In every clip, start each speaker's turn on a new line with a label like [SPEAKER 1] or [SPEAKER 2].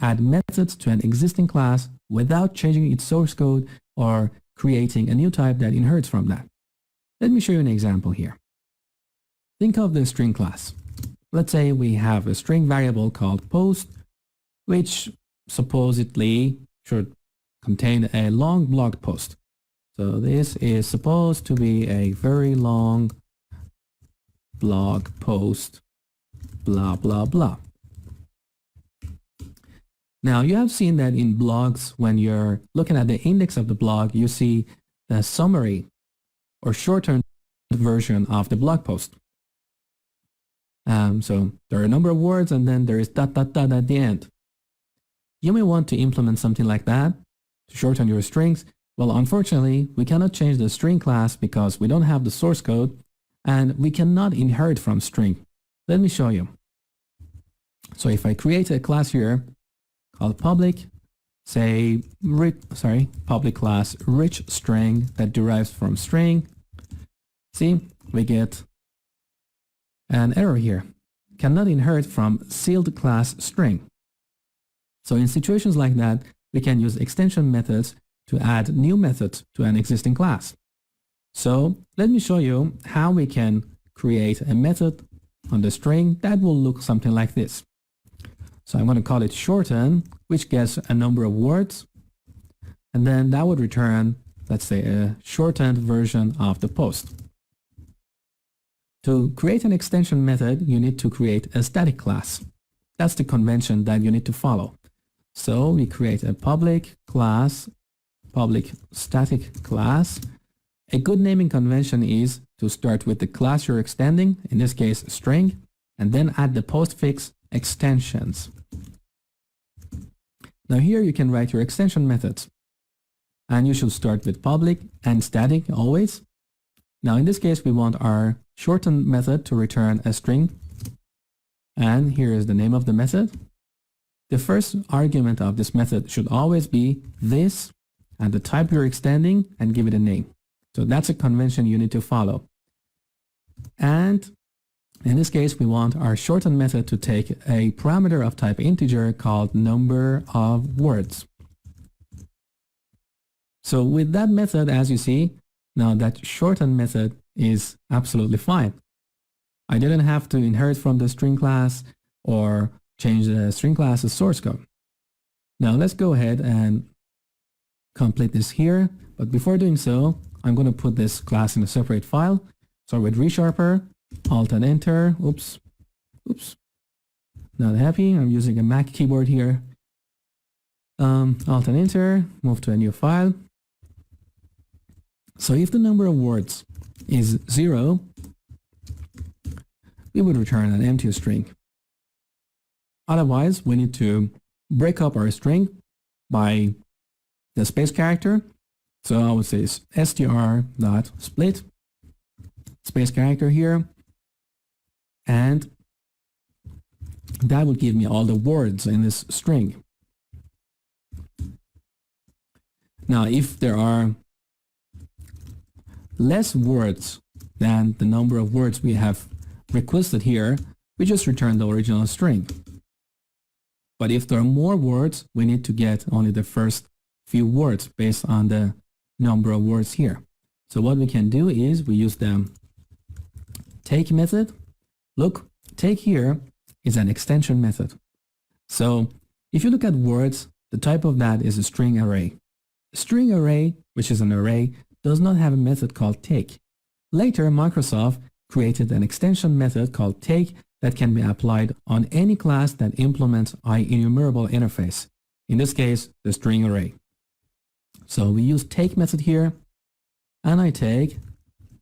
[SPEAKER 1] add methods to an existing class without changing its source code or creating a new type that inherits from that. Let me show you an example here. Think of the string class. Let's say we have a string variable called post, which supposedly should contain a long blog post. So this is supposed to be a very long blog post, blah, blah, blah. Now you have seen that in blogs, when you're looking at the index of the blog, you see the summary or shortened version of the blog post. So there are a number of words and then there is ... at the end. You may want to implement something like that to shorten your strings. Well, unfortunately, we cannot change the string class because we don't have the source code and we cannot inherit from string. Let me show you. So if I create a class here called public, say, public class rich string that derives from string, see, we get an error here. Cannot inherit from sealed class string. So in situations like that, we can use extension methods to add new methods to an existing class. So let me show you how we can create a method on the string that will look something like this. So I'm going to call it shorten, which gets a number of words, and then that would return, let's say, a shortened version of the post. To create an extension method, you need to create a static class. That's the convention that you need to follow. So we create a public class, public static class. A good naming convention is to start with the class you're extending, in this case string, and then add the postfix extensions. Now here you can write your extension methods, and you should start with public and static always. Now in this case we want our shortened method to return a string, and here is the name of the method. The first argument of this method should always be this and the type you're extending and give it a name. So that's a convention you need to follow. And in this case, we want our shortened method to take a parameter of type integer called number of words. So with that method, as you see, now that shortened method is absolutely fine. I didn't have to inherit from the string class or change the string class's source code. Now let's go ahead and complete this here. But before doing so, I'm going to put this class in a separate file. So with ReSharper, Alt and Enter, oops, not happy. I'm using a Mac keyboard here. Alt and Enter, move to a new file. So if the number of words is 0, we would return an empty string. Otherwise, we need to break up our string by the space character. So I would say str.split, space character here, and that would give me all the words in this string. Now, if there are less words than the number of words we have requested here, we just return the original string. But if there are more words, we need to get only the first few words based on the number of words here. So what we can do is we use the take method. Look, take here is an extension method. So if you look at words, the type of that is a string array. A string array, which is an array, does not have a method called take. Later, Microsoft created an extension method called take that can be applied on any class that implements IEnumerable interface. In this case, the string array. So we use take method here, and I take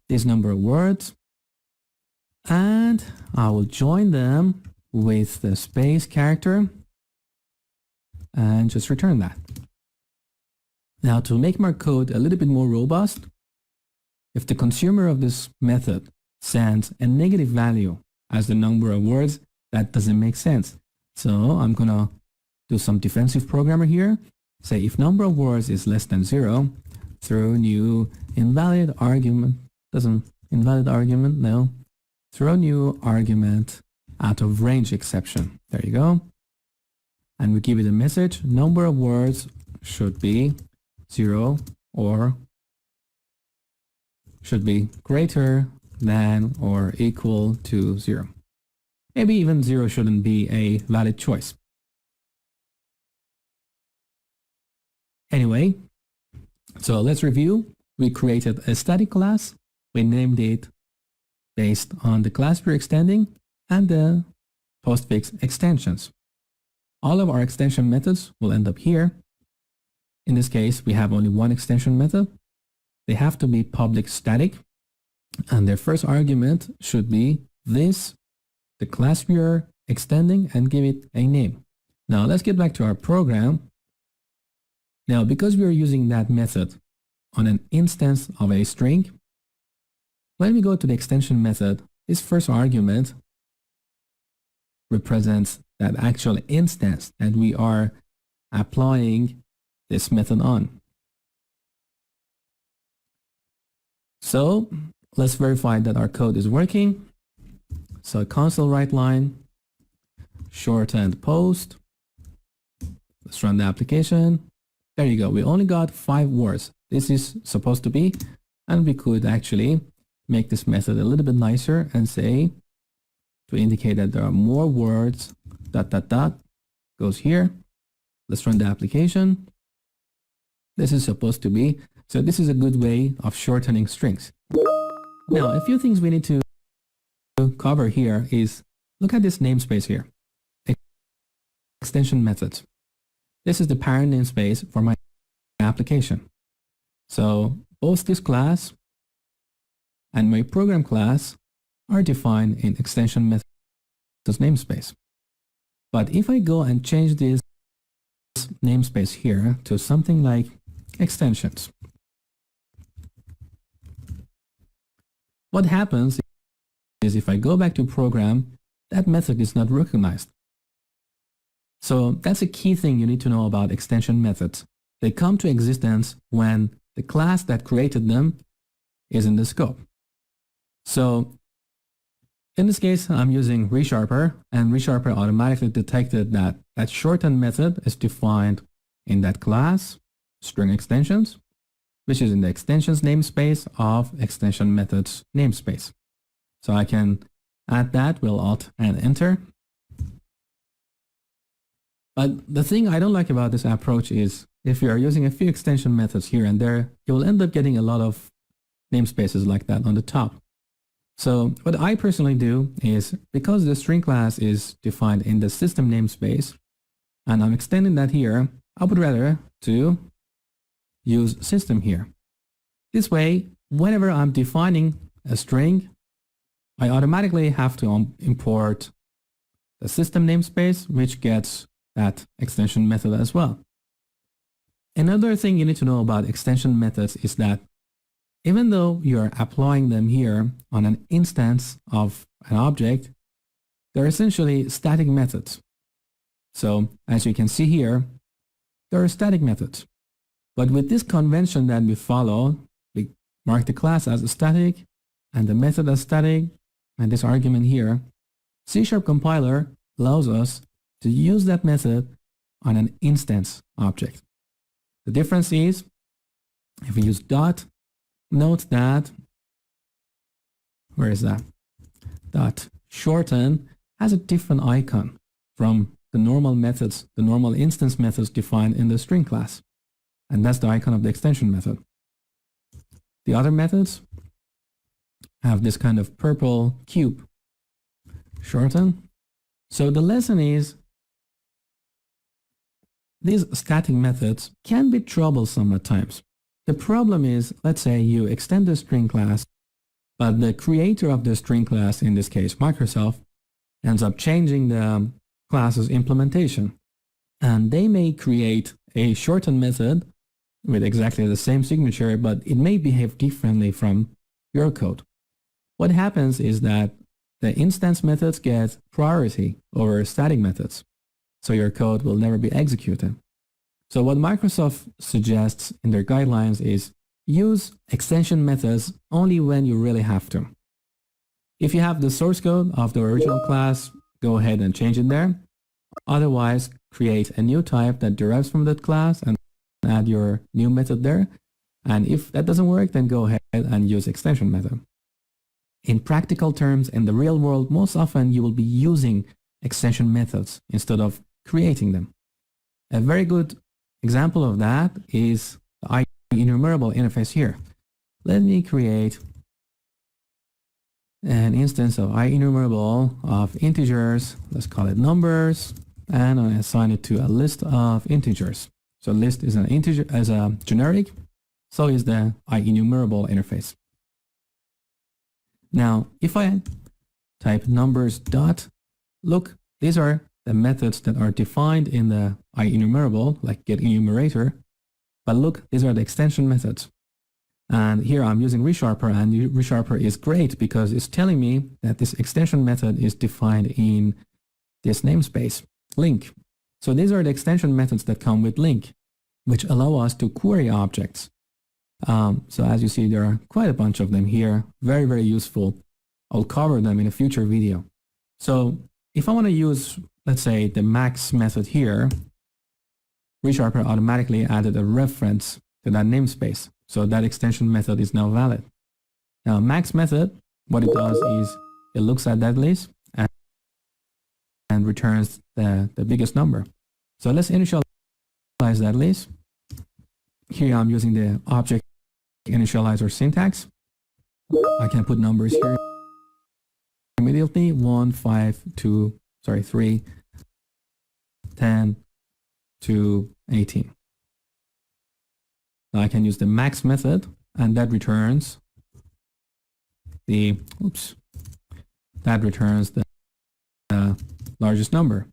[SPEAKER 1] this number of words, and I will join them with the space character and just return that. Now to make my code a little bit more robust, if the consumer of this method sends a negative value as the number of words, that doesn't make sense. So I'm gonna do some defensive programmer here. Say if number of words is less than 0, throw new invalid argument, throw new argument out of range exception. There you go. and we give it a message, number of words should be 0 or should be greater than or equal to 0. Maybe even 0 shouldn't be a valid choice. Anyway, so let's review. We created a static class. We named it based on the class we're extending and the postfix extensions. All of our extension methods will end up here. In this case, we have only one extension method. They have to be public static, and their first argument should be this, the class we are extending, and give it a name. Now let's get back to our program. Now, because we are using that method on an instance of a string, when we go to the extension method, this first argument represents that actual instance that we are applying this method on. So let's verify that our code is working. So console write line, shortened post. Let's run the application. There you go. We only got 5 words. This is supposed to be, and we could actually make this method a little bit nicer and say, to indicate that there are more words, ... goes here. Let's run the application. This is supposed to be, so this is a good way of shortening strings. Now, a few things we need to cover here is, look at this namespace here. Extension methods. This is the parent namespace for my application. So both this class and my program class are defined in extension methods namespace. But if I go and change this namespace here to something like extensions, what happens is if I go back to program, that method is not recognized. So that's a key thing you need to know about extension methods. They come to existence when the class that created them is in the scope. So in this case, I'm using ReSharper, and ReSharper automatically detected that that shortened method is defined in that class, string extensions, which is in the extensions namespace of extension methods namespace. So I can add that, we'll Alt and Enter. But the thing I don't like about this approach is if you are using a few extension methods here and there, you will end up getting a lot of namespaces like that on the top. So what I personally do is, because the string class is defined in the system namespace, and I'm extending that here, I would rather to use system here. This way, whenever I'm defining a string, I automatically have to import the system namespace, which gets that extension method as well. Another thing you need to know about extension methods is that even though you're applying them here on an instance of an object, they're essentially static methods. So as you can see here, there are static methods. But with this convention that we follow, we mark the class as static and the method as static, and this argument here, C# compiler allows us to use that method on an instance object. The difference is, if we use dot, note that, where is that? Dot shorten has a different icon from the normal methods, the normal instance methods defined in the string class. And that's the icon of the extension method. The other methods have this kind of purple cube. Shorten. So the lesson is, these static methods can be troublesome at times. The problem is, let's say you extend the string class, but the creator of the string class, in this case Microsoft, ends up changing the class's implementation. And they may create a shortened method with exactly the same signature, but it may behave differently from your code. What happens is that the instance methods get priority over static methods, so your code will never be executed. So what Microsoft suggests in their guidelines is use extension methods only when you really have to. If you have the source code of the original class, go ahead and change it there. Otherwise, create a new type that derives from that class and add your new method there. And if that doesn't work, then go ahead and use extension method. In practical terms, in the real world, most often you will be using extension methods instead of creating them. A very good example of that is the IEnumerable interface here. Let me create an instance of IEnumerable of integers. Let's call it numbers, and I assign it to a list of integers. So list is an integer as a generic, so is the IEnumerable interface. Now, if I type numbers dot, look, these are the methods that are defined in the IEnumerable, like getEnumerator. But look, these are the extension methods. And here I'm using ReSharper, and ReSharper is great because it's telling me that this extension method is defined in this namespace, link. So these are the extension methods that come with link, which allow us to query objects. So as you see, there are quite a bunch of them here. Very, very useful. I'll cover them in a future video. So if I want to use, let's say, the max method here, ReSharper automatically added a reference to that namespace. So that extension method is now valid. Now max method, what it does is it looks at that list and returns the biggest number. So let's initialize that list. Here I'm using the object initializer syntax. I can put numbers here immediately, 1, 5, 2, 3, 10 to 18. Now I can use the max method, and that returns the largest number,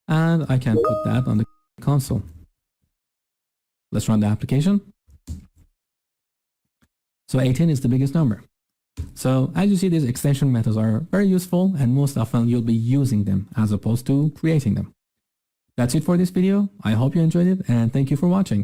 [SPEAKER 1] and I can put that on the console. Let's run the application. So 18 is the biggest number. So as you see, these extension methods are very useful, and most often you'll be using them as opposed to creating them. That's it for this video. I hope you enjoyed it, and thank you for watching.